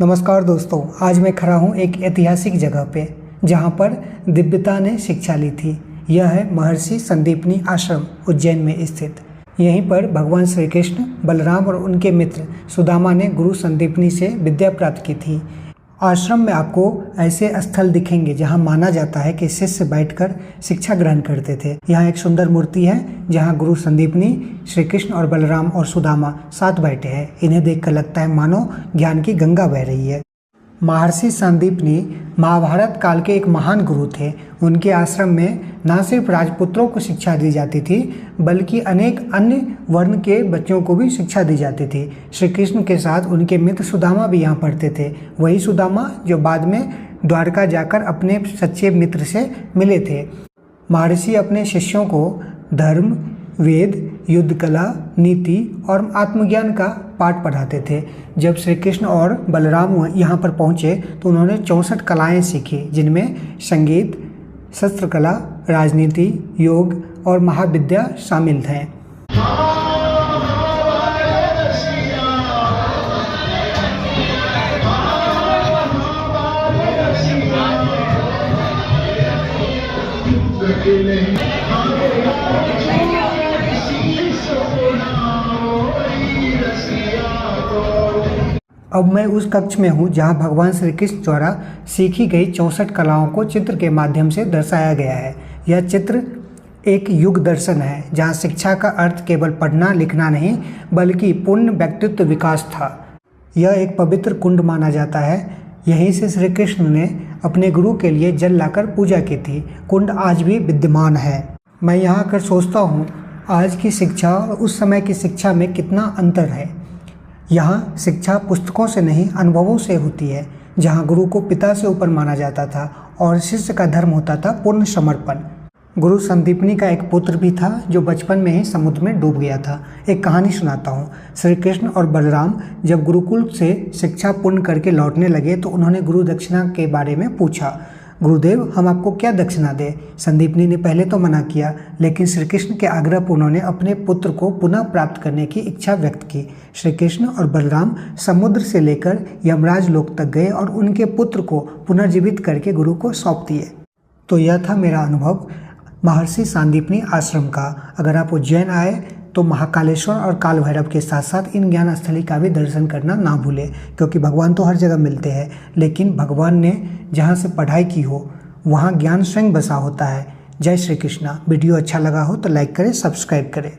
नमस्कार दोस्तों, आज मैं खड़ा हूँ एक ऐतिहासिक जगह पे जहाँ पर दिव्यता ने शिक्षा ली थी। यह है महर्षि संदीपनी आश्रम, उज्जैन में स्थित। यहीं पर भगवान श्री कृष्ण, बलराम और उनके मित्र सुदामा ने गुरु संदीपनी से विद्या प्राप्त की थी। आश्रम में आपको ऐसे स्थल दिखेंगे जहां माना जाता है कि शिष्य बैठकर शिक्षा ग्रहण करते थे। यहाँ एक सुंदर मूर्ति है जहां गुरु संदीपनी, श्री कृष्ण और बलराम और सुदामा साथ बैठे हैं। इन्हें देखकर लगता है मानो ज्ञान की गंगा बह रही है। महर्षि संदीपनी महाभारत काल के एक महान गुरु थे। उनके आश्रम में न सिर्फ राजपुत्रों को शिक्षा दी जाती थी, बल्कि अनेक अन्य वर्ण के बच्चों को भी शिक्षा दी जाती थी। श्री कृष्ण के साथ उनके मित्र सुदामा भी यहाँ पढ़ते थे। वही सुदामा जो बाद में द्वारका जाकर अपने सच्चे मित्र से मिले थे। महर्षि अपने शिष्यों को धर्म, वेद, युद्ध कला, नीति और आत्मज्ञान का पाठ पढ़ाते थे। जब श्री कृष्ण और बलराम यहाँ पर पहुँचे तो उन्होंने 64 कलाएँ सीखी, जिनमें संगीत, शस्त्र कला, राजनीति, योग और महाविद्या शामिल थे। अब मैं उस कक्ष में हूँ जहाँ भगवान श्री कृष्ण द्वारा सीखी गई 64 कलाओं को चित्र के माध्यम से दर्शाया गया है। यह चित्र एक युग दर्शन है जहाँ शिक्षा का अर्थ केवल पढ़ना लिखना नहीं, बल्कि पूर्ण व्यक्तित्व विकास था। यह एक पवित्र कुंड माना जाता है। यहीं से श्री कृष्ण ने अपने गुरु के लिए जल लाकर पूजा की थी। कुंड आज भी विद्यमान है। मैं यहाँ आकर सोचता हूँ आज की शिक्षा और उस समय की शिक्षा में कितना अंतर है। यहाँ शिक्षा पुस्तकों से नहीं, अनुभवों से होती है। जहाँ गुरु को पिता से ऊपर माना जाता था और शिष्य का धर्म होता था पूर्ण समर्पण। गुरु संदीपनी का एक पुत्र भी था जो बचपन में ही समुद्र में डूब गया था। एक कहानी सुनाता हूँ। श्री कृष्ण और बलराम जब गुरुकुल से शिक्षा पूर्ण करके लौटने लगे तो उन्होंने गुरु दक्षिणा के बारे में पूछा। गुरुदेव, हम आपको क्या दक्षिणा दें? संदीपनी ने पहले तो मना किया, लेकिन श्री कृष्ण के आग्रह पर उन्होंने अपने पुत्र को पुनः प्राप्त करने की इच्छा व्यक्त की। श्री कृष्ण और बलराम समुद्र से लेकर यमराज लोक तक गए और उनके पुत्र को पुनर्जीवित करके गुरु को सौंप दिए। तो यह था मेरा अनुभव महर्षि संदीपनी आश्रम का। अगर आप उज्जैन आए तो महाकालेश्वर और काल भैरव के साथ साथ इन ज्ञान स्थली का भी दर्शन करना ना भूलें, क्योंकि भगवान तो हर जगह मिलते हैं, लेकिन भगवान ने जहाँ से पढ़ाई की हो वहाँ ज्ञान स्वयं बसा होता है। जय श्री कृष्णा। वीडियो अच्छा लगा हो तो लाइक करें, सब्सक्राइब करें।